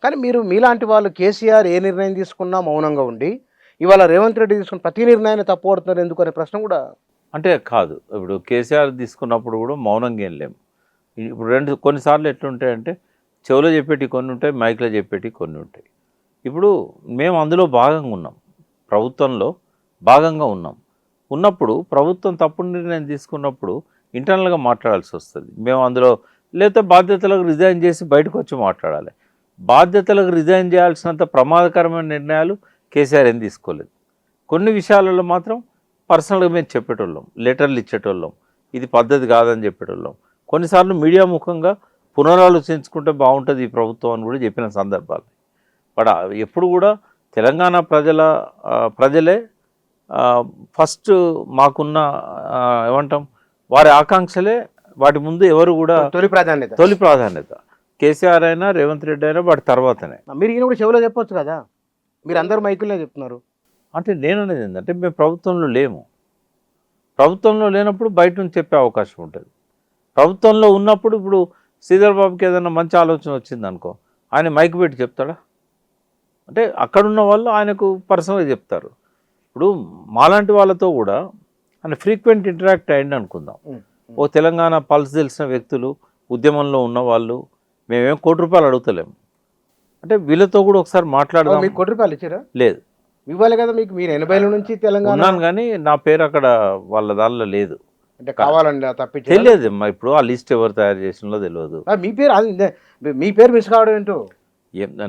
కానీ మీరు మీలాంటి వాళ్ళు కేసీఆర్ ఏ నిర్ణయం తీసుకున్నా మౌనంగా ఉండి, ఇవాళ రేవంత్ రెడ్డి తీసుకున్న ప్రతి నిర్ణయాన్ని తప్పుపడుతున్నారు ఎందుకు అనే ప్రశ్న కూడా అంటే కాదు. ఇప్పుడు కేసీఆర్ తీసుకున్నప్పుడు కూడా మౌనంగా ఏం లేము. ఇప్పుడు కొన్నిసార్లు ఎట్లుంటాయంటే చెవులో చెప్పేటివి కొన్ని ఉంటాయి, మైక్లో చెప్పేటివి కొన్ని ఉంటాయి. ఇప్పుడు మేము అందులో భాగంగా ఉన్నాం, ప్రభుత్వంలో భాగంగా ఉన్నాం. ఉన్నప్పుడు ప్రభుత్వం తప్పుడు నిర్ణయం తీసుకున్నప్పుడు ఇంటర్నల్గా మాట్లాడాల్సి వస్తుంది. మేము అందులో లేకపోతే బాధ్యతలకు రిజైన్ చేసి బయటకు వచ్చి మాట్లాడాలి. బాధ్యతలకు రిజైన్ చేయాల్సినంత ప్రమాదకరమైన నిర్ణయాలు కేసీఆర్ ఏం తీసుకోలేదు. కొన్ని విషయాలలో మాత్రం పర్సనల్గా మేము చెప్పేటోళ్ళం, లెటర్లు ఇచ్చేటోళ్ళం, ఇది పద్ధతి కాదని చెప్పేటోళ్ళం. కొన్నిసార్లు మీడియా ముఖంగా పునరాలోచించుకుంటే బాగుంటుంది ఈ ప్రభుత్వం అని కూడా చెప్పిన సందర్భాలు. బట్ ఎప్పుడు కూడా తెలంగాణ ప్రజలే ఫస్ట్ మాకున్న ఏమంటాం వారి ఆకాంక్షలే, వాటి ముందు ఎవరు కూడా తొలి ప్రాధాన్యత. కేసీఆర్ అయినా రేవంత్ రెడ్డి అయినా వాటి తర్వాతనే. మీరు ఈయన కూడా చెవిలో చెప్పొచ్చు కదా, మీరు అందరు మైకులనే చెప్తున్నారు. అంటే నేను అనేది ఏంటంటే మేము ప్రభుత్వంలో లేము. ప్రభుత్వంలో లేనప్పుడు బయట నుంచి చెప్పే అవకాశం ఉంటుంది. ప్రభుత్వంలో ఉన్నప్పుడు ఇప్పుడు శ్రీధర్ బాబుకి ఏదైనా మంచి ఆలోచన వచ్చింది అనుకో, ఆయన మైక్ పెట్టి చెప్తాడా? అంటే అక్కడున్న వాళ్ళు ఆయనకు పర్సనల్గా చెప్తారు. ఇప్పుడు మాలాంటి వాళ్ళతో కూడా ఆయన ఫ్రీక్వెంట్ ఇంటరాక్ట్ అయ్యింది అనుకుందాం. ఓ తెలంగాణ పల్స్ తెలిసిన వ్యక్తులు, ఉద్యమంలో ఉన్న వాళ్ళు, మేమేం ₹1 అడుగుతలేము. అంటే వీళ్ళతో కూడా ఒకసారి మాట్లాడదాం. మీకు ₹1 ఇచ్చారా? లేదు, ఇవ్వాలి కదా. మీకు మీరు 80 నుంచి తెలంగాణ ఉన్నాను కానీ నా పేరు అక్కడ వాళ్ళ దానిలో లేదు. అంటే కావాలండి తప్పించి తెలియదు. ఇప్పుడు ఆ లిస్ట్ ఎవరు తయారు చేసినో తెలియదు. మీ పేరు అది మీ పేరు మిస్ కావడం ఏంటో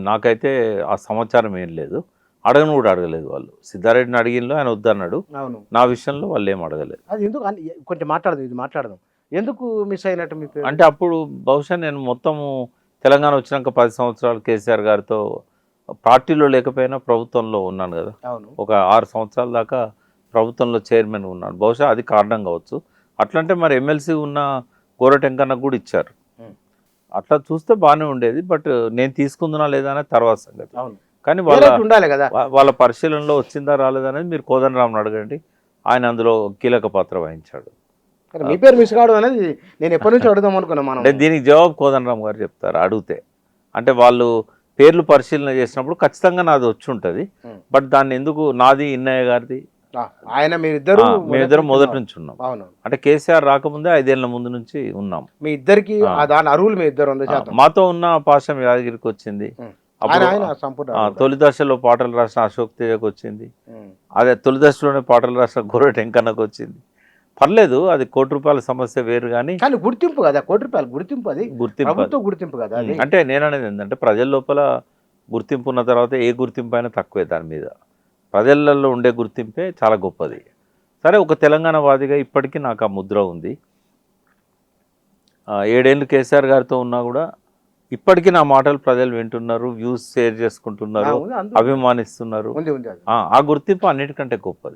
నాకైతే ఆ సమాచారం ఏం లేదు. అడగను కూడా అడగలేదు వాళ్ళు. సిద్ధారెడ్డిని అడిగినలో ఆయన వద్దన్నాడు. నా విషయంలో వాళ్ళు ఏం అడగలేదు. అది ఎందుకు కొంచెం మాట్లాడదాం ఎందుకు మిస్ అయినట్టు మీ పేరు? అంటే అప్పుడు బహుశా నేను మొత్తము తెలంగాణ వచ్చినాక 10 సంవత్సరాలు కేసీఆర్ గారితో పార్టీలో లేకపోయినా ప్రభుత్వంలో ఉన్నాను కదా. ఒక 6 సంవత్సరాల దాకా ప్రభుత్వంలో చైర్మన్ ఉన్నాను. బహుశా అది కారణం కావచ్చు. అట్లంటే మరి ఎమ్మెల్సీ ఉన్న గోరటెంకన్నకు కూడా ఇచ్చారు. అట్లా చూస్తే బాగానే ఉండేది. బట్ నేను తీసుకుందునా లేదా అనేది తర్వాత సంగతి. కానీ వాళ్ళ పరిశీలనలో వచ్చిందా రాలేదా అనేది మీరు కోదండరామ్ని అడగండి. ఆయన అందులో కీలక పాత్ర వహించాడు. మీ పేరు మిస్ కావడం అనేది నేను ఎప్పటి నుంచి అడుగుదాం అనుకున్నాను. అంటే దీనికి జవాబు కోదండరామ్ గారు చెప్తారు అడిగితే. అంటే వాళ్ళు పేర్లు పరిశీలన చేసినప్పుడు ఖచ్చితంగా నాది వచ్చి ఉంటుంది. బట్ దాన్ని ఎందుకు నాది ఇన్నయ్య గారిది మేమిద్దరం మొదటి నుంచి ఉన్నాం. అంటే కేసీఆర్ రాకముందే 5 ఏళ్ల ముందు నుంచి ఉన్నాం. మీ ఇద్దరికి అరువులు మీ ఇద్దరు మాతో ఉన్న పాశం యాదగిరికి వచ్చింది. తొలి దశలో పాటలు రాసిన అశోక్ తేజకు వచ్చింది. అదే తొలి దశలోనే పాటలు రాసిన గోరటెంకన్నకు వచ్చింది. పర్లేదు, అది ₹1 సమస్య వేరు. కానీ గుర్తింపు కదా, ₹1 గుర్తింపు, అది గుర్తింపు కదా. అంటే నేను అనేది ఏంటంటే ప్రజల లోపల గుర్తింపు ఉన్న తర్వాత ఏ గుర్తింపు అయినా తక్కువే. దాని మీద ప్రజలలో ఉండే గుర్తింపే చాలా గొప్పది. సరే, ఒక తెలంగాణ వాదిగా ఇప్పటికీ నాకు ఆ ముద్ర ఉంది. 7 ఏళ్ళు కేసీఆర్ గారితో ఉన్నా కూడా ఇప్పటికీ నా మాటలు ప్రజలు వింటున్నారు, వ్యూస్ షేర్ చేసుకుంటున్నారు, అభిమానిస్తున్నారు. ఆ గుర్తింపు అన్నిటికంటే గొప్పది.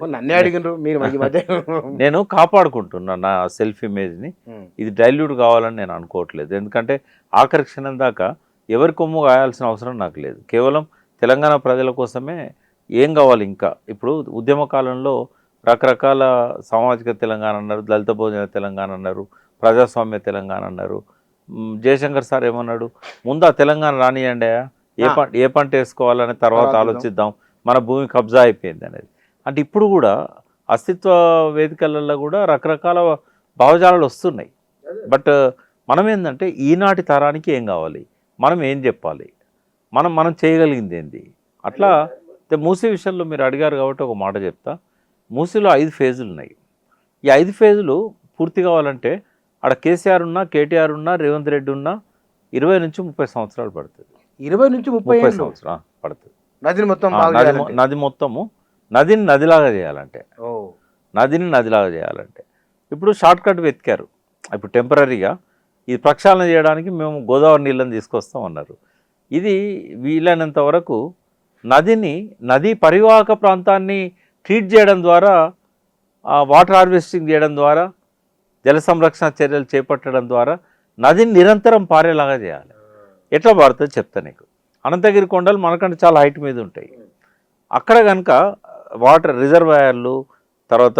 నేను కాపాడుకుంటున్నా నా సెల్ఫ్ ఇమేజ్ని. ఇది డైల్యూట్ కావాలని నేను అనుకోవట్లేదు. ఎందుకంటే ఆఖరి క్షణం దాకా ఎవరి కొమ్ము గాయాల్సిన అవసరం నాకు లేదు. కేవలం తెలంగాణ ప్రజల కోసమే ఏం కావాలి. ఇంకా ఇప్పుడు ఉద్యమ కాలంలో రకరకాల సామాజిక తెలంగాణ అన్నారు, దళిత భోజన తెలంగాణ అన్నారు, ప్రజాస్వామ్య తెలంగాణ అన్నారు. జయశంకర్ సార్ ఏమన్నాడు, ముందు ఆ తెలంగాణ రానియండి, ఏ పంట వేసుకోవాలని తర్వాత ఆలోచిద్దాం, మన భూమి కబ్జా అయిపోయింది అనేది. అంటే ఇప్పుడు కూడా అస్తిత్వ వేదికలలో కూడా రకరకాల భావజాలాలు వస్తున్నాయి. బట్ మనం ఏంటంటే ఈనాటి తరానికి ఏం కావాలి, మనం ఏం చెప్పాలి, మనం చేయగలిగింది ఏంది. అట్లా మూసీ విషయంలో మీరు అడిగారు కాబట్టి ఒక మాట చెప్తా. మూసీలో 5 ఫేజులు ఉన్నాయి. ఈ 5 ఫేజులు పూర్తి కావాలంటే ఆడ కేసీఆర్ ఉన్నా, కేటీఆర్ ఉన్నా, రేవంత్ రెడ్డి ఉన్నా 20 నుంచి 30 సంవత్సరాలు పడుతుంది. 20 నుంచి 30 సంవత్సరాలు పడుతుంది. నది మొత్తము నదిని నదిలాగా చేయాలంటే ఇప్పుడు షార్ట్ కట్ వెతికారు. ఇప్పుడు టెంపరీగా ఇది ప్రక్షాళన చేయడానికి మేము గోదావరి నీళ్ళని తీసుకొస్తాం అన్నారు. ఇది వీలైనంత వరకు నదీ పరివాహక ప్రాంతాన్ని ట్రీట్ చేయడం ద్వారా, వాటర్ హార్వెస్టింగ్ చేయడం ద్వారా, జల సంరక్షణ చర్యలు చేపట్టడం ద్వారా నదిని నిరంతరం పారేలాగా చేయాలి. ఎట్లా పారుతుంది చెప్తా నీకు. అనంతగిరి కొండలు మనకంటే చాలా హైట్ మీద ఉంటాయి. అక్కడ కనుక వాటర్ రిజర్వాయర్లు, తర్వాత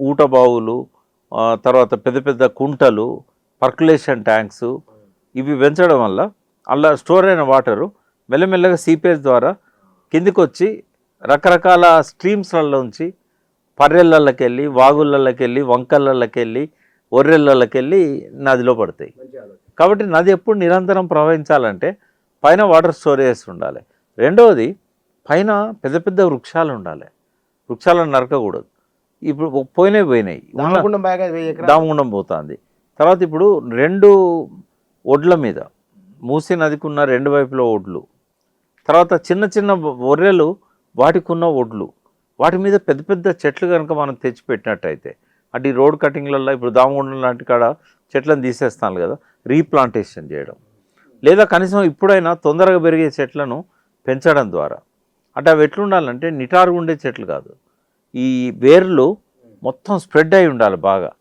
ఊట బావులు, తర్వాత పెద్ద పెద్ద కుంటలు, పర్కులేషన్ ట్యాంక్స్ ఇవి పెంచడం వల్ల అలా స్టోర్ అయిన వాటరు మెల్లమెల్లగా సీపేజ్ ద్వారా కిందికి వచ్చి రకరకాల స్ట్రీమ్స్లలోంచి పర్రెళ్ళకి వెళ్ళి వాగుళ్ళకి వెళ్ళి వంకళ్ళకి వెళ్ళి ఒర్రెళ్ళకి వెళ్ళి నదిలో పడతాయి. కాబట్టి నది ఎప్పుడు నిరంతరం ప్రవహించాలంటే పైన వాటర్ స్టోరేజెస్ ఉండాలి. రెండవది పైన పెద్ద పెద్ద వృక్షాలు ఉండాలి. వృక్షాలను నరకకూడదు. ఇప్పుడు పోయినాయి దామగుండం పోతుంది. తర్వాత ఇప్పుడు 2 ఒడ్ల మీద మూసీ నదికి ఉన్న 2 వైపుల ఒడ్లు, తర్వాత చిన్న చిన్న ఒర్రెలు వాటికి ఉన్న ఒడ్లు, వాటి మీద పెద్ద పెద్ద చెట్లు కనుక మనం తెచ్చిపెట్టినట్టయితే అంటే ఈ రోడ్ కటింగ్లలో ఇప్పుడు దామగుండం లాంటి కాడ చెట్లను తీసేస్తాను కదా, రీప్లాంటేషన్ చేయడం, లేదా కనీసం ఇప్పుడైనా తొందరగా పెరిగే చెట్లను పెంచడం ద్వారా అంటే అవి ఎట్లుండాలంటే నిటారుగా ఉండే చెట్లు కాదు, ఈ వేర్లు మొత్తం స్ప్రెడ్ అయి ఉండాలి బాగా.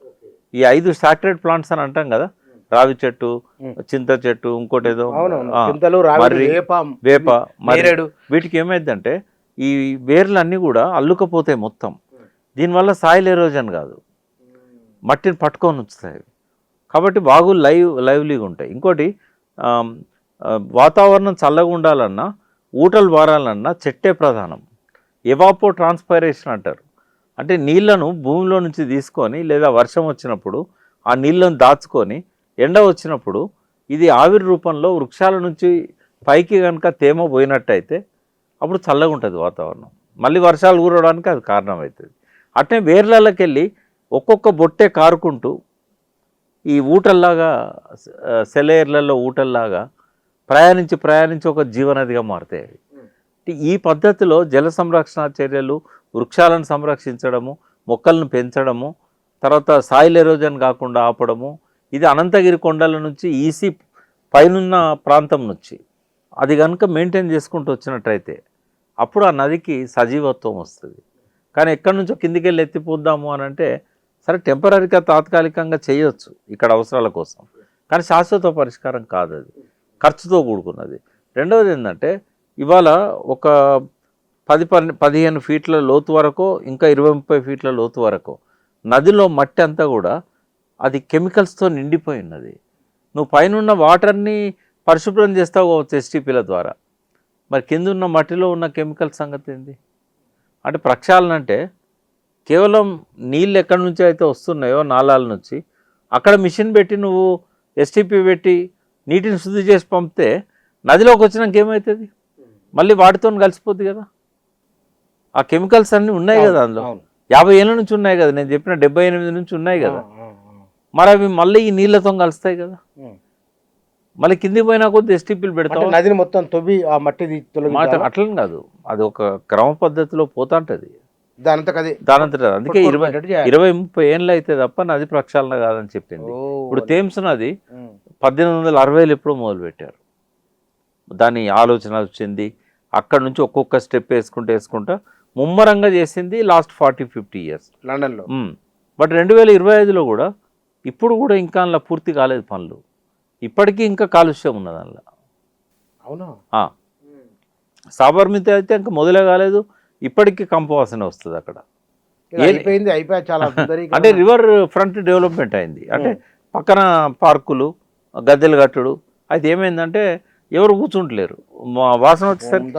ఈ 5 సాక్రెడ్ ప్లాంట్స్ అని అంటాం కదా, రావి చెట్టు, చింత చెట్టు, ఇంకోటి ఏదో వేప మర్రి, వీటికి ఏమైందంటే ఈ వేర్లన్నీ కూడా అల్లుకపోతాయి మొత్తం. దీనివల్ల సాయిల్ ఎరోజన్ కాదు, మట్టిని పట్టుకొని ఉంచుతాయి. కాబట్టి బాగులు లైవ్లీగా ఉంటాయి. ఇంకోటి వాతావరణం చల్లగా ఉండాలన్నా ఊటలు బారాలన్నా చెట్టే ప్రధానం. ఎవాపో ట్రాన్స్పైరేషన్ అంటారు. అంటే నీళ్లను భూమిలో నుంచి తీసుకొని లేదా వర్షం వచ్చినప్పుడు ఆ నీళ్ళను దాచుకొని ఎండ వచ్చినప్పుడు ఇది ఆవిరి రూపంలో వృక్షాల నుంచి పైకి కనుక తేమ పోయినట్టయితే అప్పుడు చల్లగా ఉంటుంది వాతావరణం. మళ్ళీ వర్షాలు కూరడానికి అది కారణమవుతుంది. అట్నే వేర్లకి వెళ్ళి ఒక్కొక్క బొట్టే కారుకుంటూ ఈ ఊటల్లాగా సెలయేర్లలో ఊటల్లాగా ప్రయాణించి ఒక జీవనదిగా మారుతాయి. ఈ పద్ధతిలో జల సంరక్షణ చర్యలు, వృక్షాలను సంరక్షించడము, మొక్కలను పెంచడము, తర్వాత సాయిల్ ఎరోజన్ కాకుండా ఆపడము, ఇది అనంతగిరి కొండల నుంచి ఈసీ పైనున్న ప్రాంతం నుంచి అది కనుక మెయింటైన్ చేసుకుంటూ వచ్చినట్టయితే అప్పుడు ఆ నదికి సజీవత్వం వస్తుంది. కానీ ఎక్కడి నుంచో కిందికి వెళ్ళి ఎత్తిపోద్దాము అని అంటే సరే టెంపరీగా తాత్కాలికంగా చేయొచ్చు ఇక్కడ అవసరాల కోసం, కానీ శాశ్వత పరిష్కారం కాదు, అది ఖర్చుతో కూడుకున్నది. రెండవది ఏంటంటే ఇవాళ ఒక 10-15 ఫీట్ల లోతు వరకు, ఇంకా 20-30 ఫీట్ల లోతు వరకు నదిలో మట్టి అంతా కూడా అది కెమికల్స్తో నిండిపోయి ఉన్నది. నువ్వు పైన వాటర్ని పరిశుభ్రం చేస్తావు ఎస్టీపీల ద్వారా, మరి కింద ఉన్న మట్టిలో ఉన్న కెమికల్ సంగతి ఏంది? అంటే ప్రక్షాళన అంటే కేవలం నీళ్ళు ఎక్కడి నుంచి అయితే వస్తున్నాయో నాలాల నుంచి అక్కడ మిషన్ పెట్టి నువ్వు ఎస్టీపీ పెట్టి నీటిని శుద్ధి చేసి పంపితే నదిలోకి వచ్చినాక ఏమవుతుంది? మళ్ళీ వాటితో కలిసిపోద్ది కదా. ఆ కెమికల్స్ అన్నీ ఉన్నాయి కదా అందులో, 50 ఏళ్ళ నుంచి ఉన్నాయి కదా, నేను చెప్పిన 78 నుంచి ఉన్నాయి కదా, మరి అవి మళ్ళీ ఈ నీళ్ళతో కలుస్తాయి కదా. మళ్ళీ కిందికి పోయినా కొద్ది ఎస్టీపీలు పెడతావు, నదిని మొత్తం తవ్వి ఆ మట్టి అట్లని కాదు, అది ఒక క్రమ పద్ధతిలో పోతా ఉంటుంది దానంతట. అందుకే 20-30 ఏళ్ళు అయితే తప్ప నది ప్రక్షాళన కాదని చెప్పింది. ఇప్పుడు థేమ్స్ నది 1860లో ఎప్పుడో మొదలుపెట్టారు, దాని ఆలోచన వచ్చింది. అక్కడ నుంచి ఒక్కొక్క స్టెప్ వేసుకుంటా ముమ్మరంగా చేసింది లాస్ట్ 40-50 ఇయర్స్ లండన్లో. బట్ 2025లో కూడా ఇప్పుడు కూడా ఇంకా అందులో పూర్తి కాలేదు పనులు, ఇప్పటికీ ఇంకా కాలుష్యం ఉన్నది అందులో. అవునా? సాబర్మతి అయితే ఇంకా మొదలే కాలేదు, ఇప్పటికీ కంపు వాసన వస్తుంది అక్కడ. అంటే రివర్ ఫ్రంట్ డెవలప్మెంట్ అయింది, అంటే పక్కన పార్కులు, గద్దెలు కట్టుడు. అయితే ఏమైందంటే ఎవరు కూర్చుంటలేరు, వాసన వచ్చేసరికి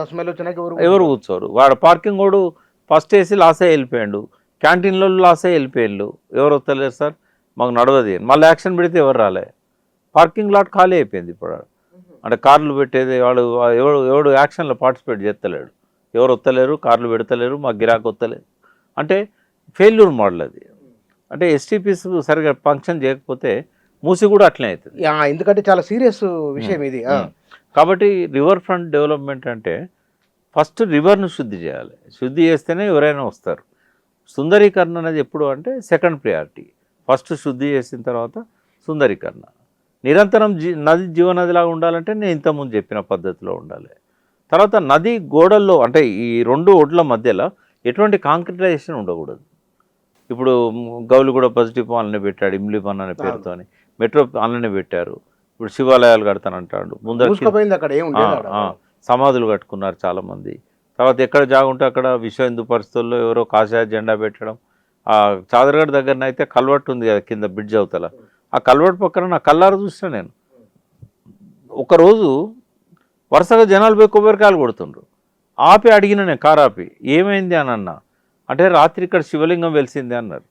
ఎవరు కూర్చోరు. వాడు పార్కింగ్ వాడు ఫస్ట్ వేసి లాసే వెళ్ళిపోయాడు, క్యాంటీన్లో లాసే వెళ్ళిపోయాడు. ఎవరు వస్తలేరు సార్ మాకు నడవది, మళ్ళీ యాక్షన్ పెడితే ఎవరు రాలే, పార్కింగ్ లాట్ ఖాళీ అయిపోయింది ఇప్పుడు. అంటే కార్లు పెట్టేది వాడు ఎవడు యాక్షన్లో పార్టిసిపేట్ చేస్తలేడు, ఎవరు వస్తలేరు, కార్లు పెడతలేరు, మాకు గిరాకు వస్తలేదు. అంటే ఫెయిల్యూర్ మోడల్ అది. అంటే ఎస్టీపీస్ సరిగా ఫంక్షన్ చేయకపోతే మూసి కూడా అట్లే అవుతుంది, ఎందుకంటే చాలా సీరియస్ విషయం ఇది. కాబట్టి రివర్ ఫ్రంట్ డెవలప్మెంట్ అంటే ఫస్ట్ రివర్ను శుద్ధి చేయాలి, శుద్ధి చేస్తేనే ఎవరైనా వస్తారు. సుందరీకరణ అనేది ఎప్పుడు అంటే సెకండ్ ప్రయారిటీ, ఫస్ట్ శుద్ధి చేసిన తర్వాత సుందరీకరణ. నిరంతరం నది జీవనదిలాగా ఉండాలంటే నేను ఇంతకుముందు చెప్పిన పద్ధతిలో ఉండాలి. తర్వాత నది గోడల్లో అంటే ఈ 2 ఒడ్ల మధ్యలో ఎటువంటి కాంక్రిటైజేషన్ ఉండకూడదు. ఇప్పుడు గౌలిగూడ పాజిటివ్ అలానే పెట్టాడు, ఇమ్లీ పన్ అనే పేరుతో మెట్రో అలానే పెట్టారు. ఇప్పుడు శివాలయాలు కడతానంటాడు, ముందర సమాధులు కట్టుకున్నారు చాలామంది. తర్వాత ఎక్కడ జాగుంటే అక్కడ విశ్వ హిందూ పరిస్థితుల్లో ఎవరో కాషాయ జెండా పెట్టడం. ఆ చాదరగఢ్ దగ్గరన అయితే కల్వర్ట్ ఉంది కదా కింద బ్రిడ్జ్ అవతల, ఆ కల్వర్ట్ పక్కన నా కల్లారు చూసిన నేను. ఒకరోజు వరుసగా జనాలు పోయి కొబ్బరికాయలు కొడుతుండ్రు. ఆపి అడిగిన నేను కారు ఆపి ఏమైంది అని అన్నా. అంటే రాత్రి ఇక్కడ శివలింగం వెలిసింది అన్నారు.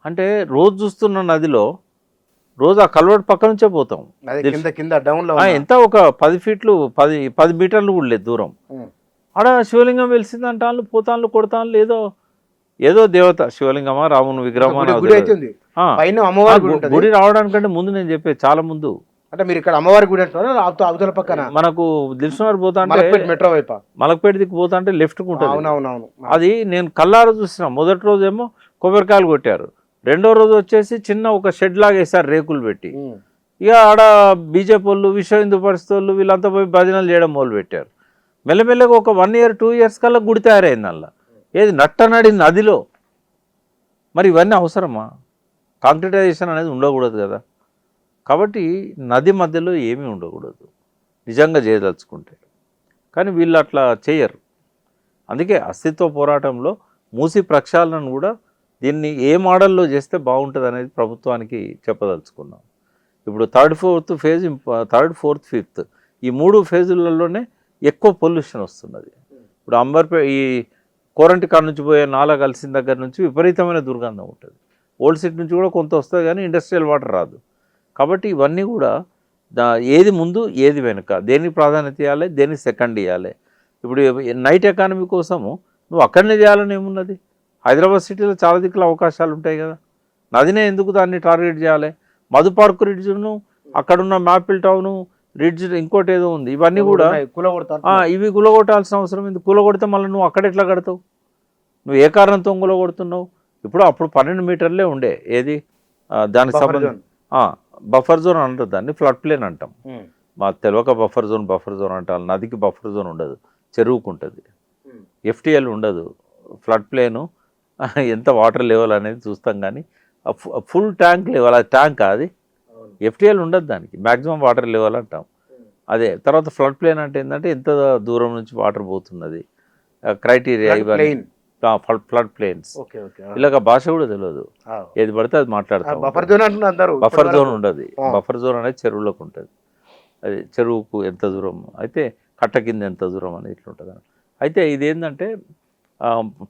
అంటే రోజు చూస్తున్న నదిలో రోజు ఆ కల్వర్ట్ పక్క నుంచే పోతాం. కింద డౌన్ లో ఎంత ఒక 10 ఫీట్లు 10 మీటర్లు కూడా లేదు దూరం. ఆడ శివలింగం వెలిసింది అంటాను, పోతాను కొడతాను. ఏదో దేవత శివలింగమా రాముని విగ్రహమా గుడి రావడానికంటే ముందు నేను చెప్పేది చాలా ముందు. అంటే మీరు ఇక్కడ అమ్మవారి గుడి అంటారా అవతల పక్కన? మనకు దిల్సునగర్ పోతా అంటే మెట్రో వైపు మలక్పేట దిక్కు పోతా అంటే లెఫ్ట్ ఉంటుంది. అవునవునవును. అది నేను కల్లారా చూసిన. మొదటి రోజు ఏమో కొబ్బరికాయలు కొట్టారు, రెండో రోజు వచ్చేసి చిన్న ఒక షెడ్ లాగా వేసారు రేకులు పెట్టి. ఇక ఆడ బీజేపీ వాళ్ళు విశ్వ హిందూ పరిస్థితి వాళ్ళు వీళ్ళంతా పోయి భజనలు చేయడం మొదలు పెట్టారు. మెల్లమెల్లగా ఒక 1 year 2 years కల్లా గుడి తయారైంది. అలా ఏది నట్టనడి నదిలో. మరి ఇవన్నీ అవసరమా? కాంక్రిటైజేషన్ అనేది ఉండకూడదు కదా. కాబట్టి నది మధ్యలో ఏమీ ఉండకూడదు నిజంగా చేయదలుచుకుంటే. కానీ వీళ్ళు అట్లా చేయరు. అందుకే అస్తిత్వ పోరాటంలో మూసి ప్రక్షాళనను కూడా దీన్ని ఏ మోడల్లో చేస్తే బాగుంటుంది అనేది ప్రభుత్వానికి చెప్పదలుచుకున్నాం. ఇప్పుడు 3rd, 4th phase, 3rd, 4th, 5th ఈ 3 ఫేజులలోనే ఎక్కువ పొల్యూషన్ వస్తున్నది. ఇప్పుడు ఈ కోరంటి కాడ నుంచి పోయే నాలా కలిసిన దగ్గర నుంచి విపరీతమైన దుర్గంధం ఉంటుంది. ఓల్డ్ సిటీ నుంచి కూడా కొంత వస్తుంది కానీ ఇండస్ట్రియల్ వాటర్ రాదు. కాబట్టి ఇవన్నీ కూడా ఏది ముందు ఏది వెనుక, దేనికి ప్రాధాన్యత ఇవ్వాలి, దేనికి సెకండ్ ఇవ్వాలి. ఇప్పుడు నైట్ ఎకానమీ కోసము నువ్వు అక్కడనే చేయాలని ఏమున్నది? హైదరాబాద్ సిటీలో చాలా దిక్కుల అవకాశాలు ఉంటాయి కదా. నదినే ఎందుకు దాన్ని టార్గెట్ చేయాలి? మధు పార్క్ రిడ్జ్ను, అక్కడున్న మాపిల్ టౌను రిడ్జ్, ఇంకోటి ఏదో ఉంది, ఇవన్నీ కూడా ఇవి గులగొట్టాల్సిన అవసరం ఉంది. గులగొడితే మళ్ళీ నువ్వు అక్కడ ఎట్లా కడతావు? నువ్వు ఏ కారణంతో గులగొడుతున్నావు? అప్పుడు 12 మీటర్లే ఉండే ఏది దానికి సంబంధించి బఫర్ జోన్ అంటారు, దాన్ని ఫ్లడ్ ప్లేన్ అంటాం. మాకు తెలియక బఫర్ జోన్ అంటారు. నదికి బఫర్ జోన్ ఉండదు, చెరువుకు ఉంటుంది. ఎఫ్టీఎల్ ఉండదు. ఫ్లడ్ ప్లేను ఎంత వాటర్ లెవెల్ అనేది చూస్తాం కానీ ఫుల్ ట్యాంక్ లెవెల్, అది ట్యాంక్ అది ఎఫ్టీఎల్ ఉండదు, దానికి మ్యాక్సిమం వాటర్ లెవెల్ అంటాం. అదే తర్వాత ఫ్లడ్ ప్లేన్ అంటే ఏంటంటే ఎంత దూరం నుంచి వాటర్ పోతున్నది, క్రైటీరియా, ఇవన్నీ ఫ్లడ్ ప్లేన్స్. ఇలాగ భాష కూడా తెలియదు, ఏది పడితే అది మాట్లాడతాం. బఫర్ జోన్ ఉండదు. బఫర్ జోన్ అనేది చెరువులకు ఉంటుంది. అది చెరువుకు ఎంత దూరం అయితే కట్ట కింద ఎంత దూరం అనేది ఇట్లా ఉంటుంది. అయితే ఇదేంటంటే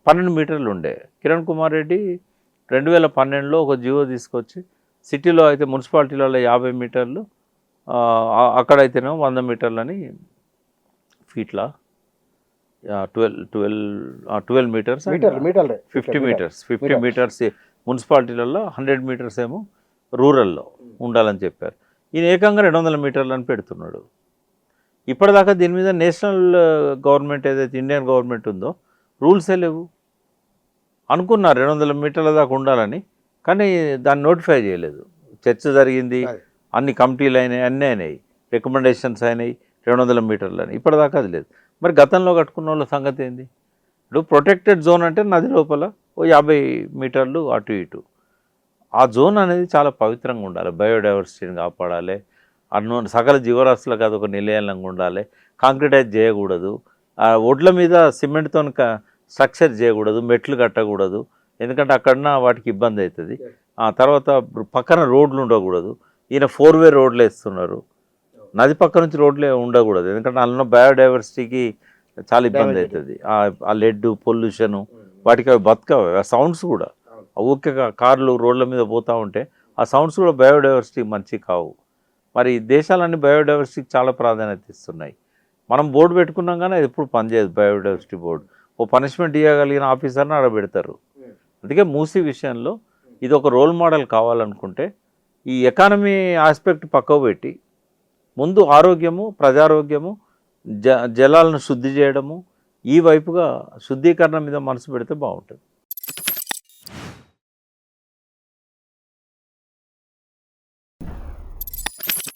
12 మీటర్లు ఉండే. కిరణ్ కుమార్ రెడ్డి 2012లో ఒక జియో తీసుకొచ్చి సిటీలో అయితే మున్సిపాలిటీలలో 50 మీటర్లు, అక్కడైతేనేమో 100 మీటర్లని ఫీట్లా 12 మీటర్స్ 50 మీటర్స్ మున్సిపాలిటీలలో, 100 మీటర్స్ ఏమో రూరల్లో ఉండాలని చెప్పారు. ఈయన ఏకంగా 200 మీటర్లు అని పెడుతున్నాడు. ఇప్పటిదాకా దీని మీద నేషనల్ గవర్నమెంట్ ఏదైతే ఇండియన్ గవర్నమెంట్ ఉందో రూల్సే లేవు. అనుకున్నారు 200 మీటర్ల దాకా ఉండాలని, కానీ దాన్ని నోటిఫై చేయలేదు. చర్చ జరిగింది, అన్ని కమిటీలు అయినాయి, అన్నీ అయినాయి, రికమెండేషన్స్ అయినాయి 200 మీటర్లు అని. ఇప్పటిదాకా అది లేదు. మరి గతంలో కట్టుకున్న వాళ్ళ సంగతి ఏంది? ఇప్పుడు ప్రొటెక్టెడ్ జోన్ అంటే నది లోపల 50 మీటర్లు అటు ఇటు. ఆ జోన్ అనేది చాలా పవిత్రంగా ఉండాలి, బయోడైవర్సిటీని కాపాడాలి, సకల జీవరాశులకు అది ఒక నిలయంగా ఉండాలి. కాంక్రిటైజ్ చేయకూడదు, ఒడ్ల మీద సిమెంట్తో స్ట్రక్చర్ చేయకూడదు, మెట్లు కట్టకూడదు, ఎందుకంటే అక్కడన్నా వాటికి ఇబ్బంది అవుతుంది. తర్వాత పక్కన రోడ్లు ఉండకూడదు. ఈయన 4-way రోడ్లు వేస్తున్నారు, నది పక్క నుంచి రోడ్లే ఉండకూడదు, ఎందుకంటే అందులో బయోడైవర్సిటీకి చాలా ఇబ్బంది అవుతుంది. ఆ లెడ్ పొల్యూషను వాటికి అవి బతకవు. ఆ సౌండ్స్ కూడా ఊరికే కార్లు రోడ్ల మీద పోతూ ఉంటే ఆ సౌండ్స్ కూడా బయోడైవర్సిటీకి మంచి కావు. మరి దేశాలన్నీ బయోడైవర్సిటీకి చాలా ప్రాధాన్యత ఇస్తున్నాయి. మనం బోర్డు పెట్టుకున్నాం కానీ అది ఎప్పుడు పనిచేయదు. బయోడైవర్సిటీ బోర్డు ఓ పనిష్మెంట్ ఇవ్వగలిగిన ఆఫీసర్ని ఆడబెడతారు. అందుకే మూసీ విషయంలో ఇది ఒక రోల్ మోడల్ కావాలనుకుంటే ఈ ఎకానమీ ఆస్పెక్ట్ పక్కకు పెట్టి ముందు ఆరోగ్యము, ప్రజారోగ్యము, జలాలను శుద్ధి చేయడము, ఈ వైపుగా శుద్ధీకరణ మీద మనసు పెడితే బాగుంటుంది.